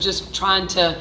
Just trying to,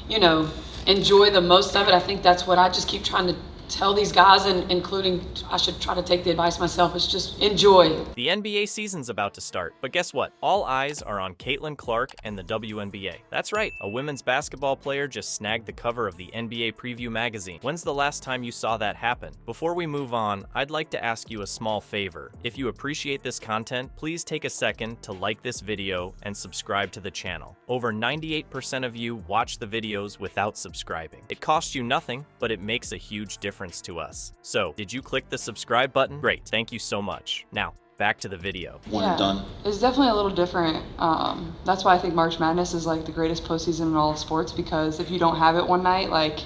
you know, enjoy the most of it. I think that's what I just keep trying to tell these guys, and including I should try to take the advice myself, is just enjoy. The NBA season's about to start, but guess what? All eyes are on Caitlin Clark and the WNBA. That's right, a women's basketball player just snagged the cover of the NBA Preview magazine. When's the last time you saw that happen? Before we move on, I'd like to ask you a small favor. If you appreciate this content, please take a second to like this video and subscribe to the channel. Over 98% of you watch the videos without subscribing. It costs you nothing, but it makes a huge difference to us. So, did you click the subscribe button? Great, thank you so much. Now, back to the video. One and done. It's definitely a little different. That's why I think March Madness is like the greatest postseason in all of sports, because if you don't have it one night, like,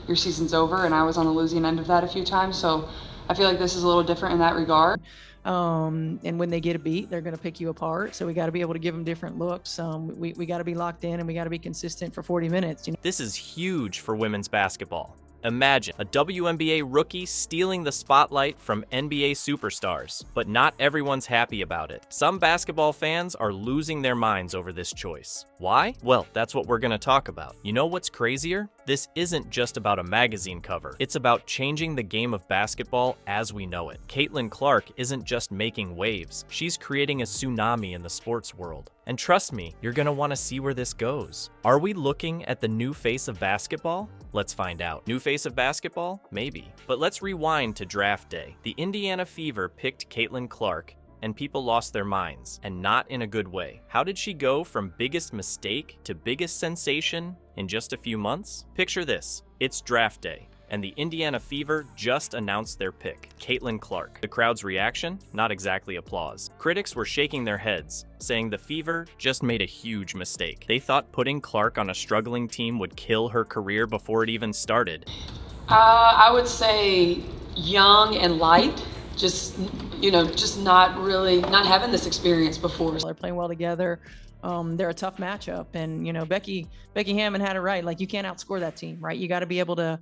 your season's over, and I was on the losing end of that a few times, so I feel like this is a little different in that regard. And when they get a beat, they're going to pick you apart. So we got to be able to give them different looks. We got to be locked in, and we got to be consistent for 40 minutes. This is huge for women's basketball. Imagine a WNBA rookie stealing the spotlight from NBA superstars. But not everyone's happy about it. Some basketball fans are losing their minds over this choice. Why? Well, that's what we're going to talk about. You know what's crazier? This isn't just about a magazine cover. It's about changing the game of basketball as we know it. Caitlin Clark isn't just making waves. She's creating a tsunami in the sports world. And trust me, you're going to want to see where this goes. Are we looking at the new face of basketball? Let's find out. New face of basketball? Maybe. But let's rewind to draft day. The Indiana Fever picked Caitlin Clark, and people lost their minds, and not in a good way. How did she go from biggest mistake to biggest sensation in just a few months? Picture this. It's draft day, and the Indiana Fever just announced their pick, Caitlin Clark. The crowd's reaction? Not exactly applause. Critics were shaking their heads, saying the Fever just made a huge mistake. They thought putting Clark on a struggling team would kill her career before it even started. I would say young and light, just not having this experience before. They're playing well together. They're a tough matchup, and Becky Hammond had it right. Like, you can't outscore that team, right? You got to be able to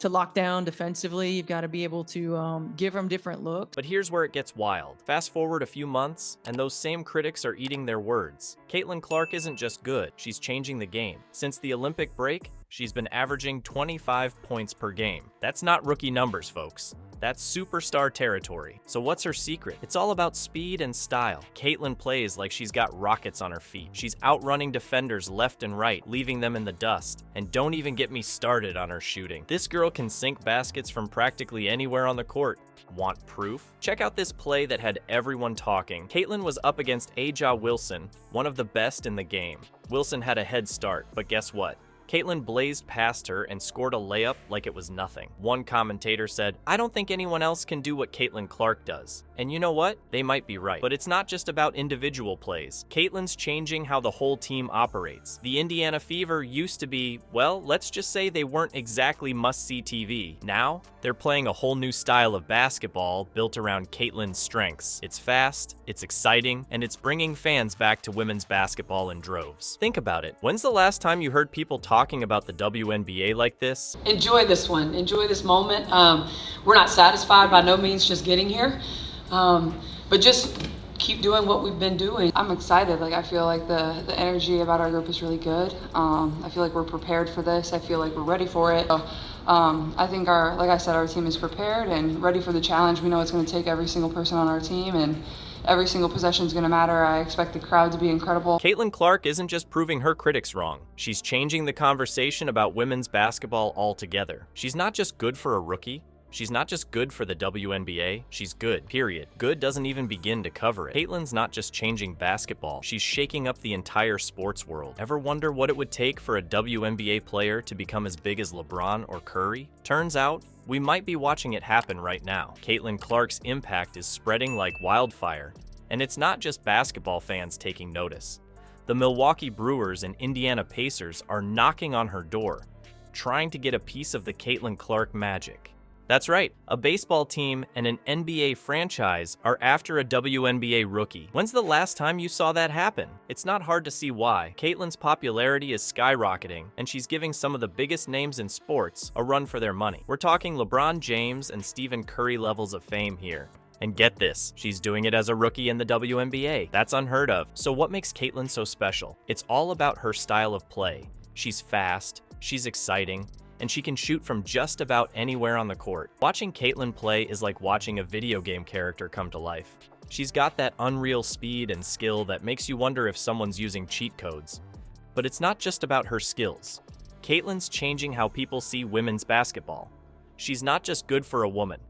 lock down defensively. You've got to be able to give them different looks. But here's where it gets wild. Fast forward a few months, and those same critics are eating their words. Caitlin Clark isn't just good, she's changing the game. Since the Olympic break, she's been averaging 25 points per game. That's not rookie numbers, folks. That's superstar territory. So what's her secret? It's all about speed and style. Caitlin plays like she's got rockets on her feet. She's outrunning defenders left and right, leaving them in the dust. And don't even get me started on her shooting. This girl can sink baskets from practically anywhere on the court. Want proof? Check out this play that had everyone talking. Caitlin was up against Aja Wilson, one of the best in the game. Wilson had a head start, but guess what? Caitlin blazed past her and scored a layup like it was nothing. One commentator said, "I don't think anyone else can do what Caitlin Clark does." And you know what? They might be right. But it's not just about individual plays. Caitlin's changing how the whole team operates. The Indiana Fever used to be, well, let's just say they weren't exactly must-see TV. Now, they're playing a whole new style of basketball built around Caitlin's strengths. It's fast, it's exciting, and it's bringing fans back to women's basketball in droves. Think about it. When's the last time you heard people talking about the WNBA like this? Enjoy this one. Enjoy this moment. We're not satisfied by no means just getting here, but just keep doing what we've been doing. I'm excited. Like, I feel like the energy about our group is really good. I feel like we're prepared for this. I feel like we're ready for it. So, I think like I said, our team is prepared and ready for the challenge. We know it's going to take every single person on our team, and every single possession is going to matter. I expect the crowd to be incredible. Caitlin Clark isn't just proving her critics wrong. She's changing the conversation about women's basketball altogether. She's not just good for a rookie. She's not just good for the WNBA, she's good, period. Good doesn't even begin to cover it. Caitlin's not just changing basketball, she's shaking up the entire sports world. Ever wonder what it would take for a WNBA player to become as big as LeBron or Curry? Turns out, we might be watching it happen right now. Caitlin Clark's impact is spreading like wildfire, and it's not just basketball fans taking notice. The Milwaukee Brewers and Indiana Pacers are knocking on her door, trying to get a piece of the Caitlin Clark magic. That's right, a baseball team and an NBA franchise are after a WNBA rookie. When's the last time you saw that happen? It's not hard to see why. Caitlin's popularity is skyrocketing, and she's giving some of the biggest names in sports a run for their money. We're talking LeBron James and Stephen Curry levels of fame here. And get this, she's doing it as a rookie in the WNBA. That's unheard of. So what makes Caitlin so special? It's all about her style of play. She's fast, she's exciting, and she can shoot from just about anywhere on the court. Watching Caitlin play is like watching a video game character come to life. She's got that unreal speed and skill that makes you wonder if someone's using cheat codes. But it's not just about her skills. Caitlin's changing how people see women's basketball. She's not just good for a woman.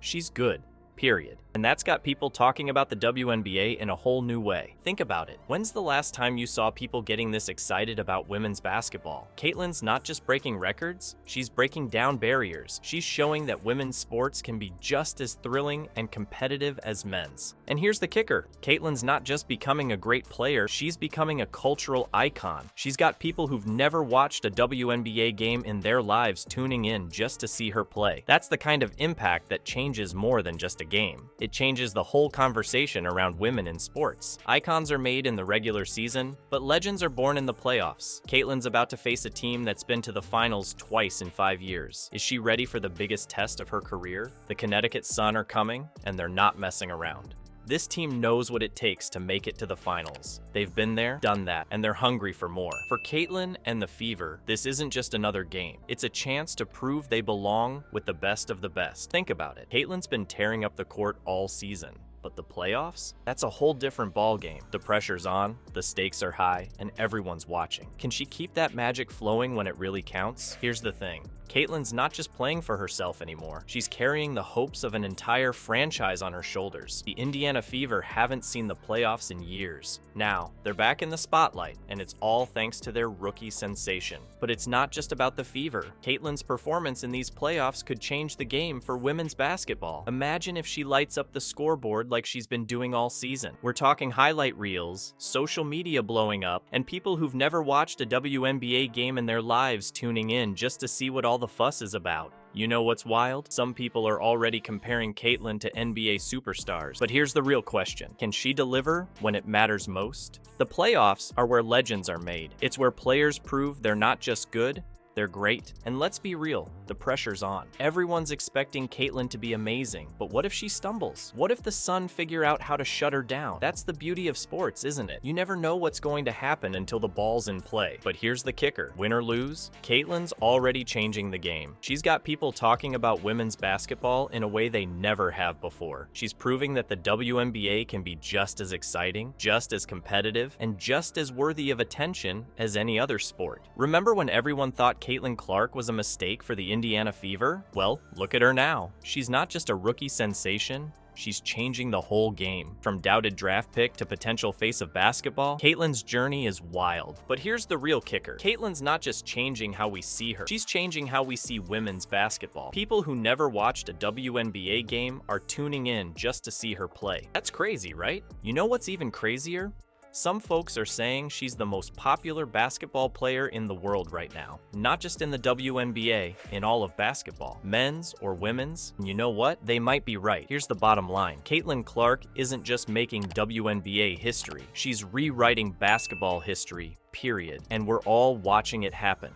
She's good. Period. And that's got people talking about the WNBA in a whole new way. Think about it. When's the last time you saw people getting this excited about women's basketball? Caitlin's not just breaking records, she's breaking down barriers. She's showing that women's sports can be just as thrilling and competitive as men's. And here's the kicker. Caitlin's not just becoming a great player, she's becoming a cultural icon. She's got people who've never watched a WNBA game in their lives tuning in just to see her play. That's the kind of impact that changes more than just a game. It changes the whole conversation around women in sports. Icons are made in the regular season, but legends are born in the playoffs. Caitlin's about to face a team that's been to the finals twice in 5 years. Is she ready for the biggest test of her career? The Connecticut Sun are coming, and they're not messing around. This team knows what it takes to make it to the finals. They've been there, done that, and they're hungry for more. For Caitlin and the Fever, this isn't just another game. It's a chance to prove they belong with the best of the best. Think about it. Caitlin's been tearing up the court all season. But the playoffs? That's a whole different ballgame. The pressure's on, the stakes are high, and everyone's watching. Can she keep that magic flowing when it really counts? Here's the thing. Caitlin's not just playing for herself anymore. She's carrying the hopes of an entire franchise on her shoulders. The Indiana Fever haven't seen the playoffs in years. Now, they're back in the spotlight, and it's all thanks to their rookie sensation. But it's not just about the Fever. Caitlin's performance in these playoffs could change the game for women's basketball. Imagine if she lights up the scoreboard like she's been doing all season. We're talking highlight reels, social media blowing up, and people who've never watched a WNBA game in their lives tuning in just to see what all the fuss is about. You know what's wild? Some people are already comparing Caitlin to NBA superstars. But here's the real question. Can she deliver when it matters most? The playoffs are where legends are made. It's where players prove they're not just good, they're great. And let's be real, the pressure's on. Everyone's expecting Caitlin to be amazing, but what if she stumbles? What if the Sun figure out how to shut her down? That's the beauty of sports, isn't it? You never know what's going to happen until the ball's in play. But here's the kicker. Win or lose, Caitlin's already changing the game. She's got people talking about women's basketball in a way they never have before. She's proving that the WNBA can be just as exciting, just as competitive, and just as worthy of attention as any other sport. Remember when everyone thought Caitlin Clark was a mistake for the Indiana Fever? Well, look at her now. She's not just a rookie sensation, she's changing the whole game. From doubted draft pick to potential face of basketball, Caitlin's journey is wild. But here's the real kicker. Caitlin's not just changing how we see her, she's changing how we see women's basketball. People who never watched a WNBA game are tuning in just to see her play. That's crazy, right? You know what's even crazier? Some folks are saying she's the most popular basketball player in the world right now. Not just in the WNBA, in all of basketball. Men's or women's. And you know what? They might be right. Here's the bottom line. Caitlin Clark isn't just making WNBA history. She's rewriting basketball history, period. And we're all watching it happen.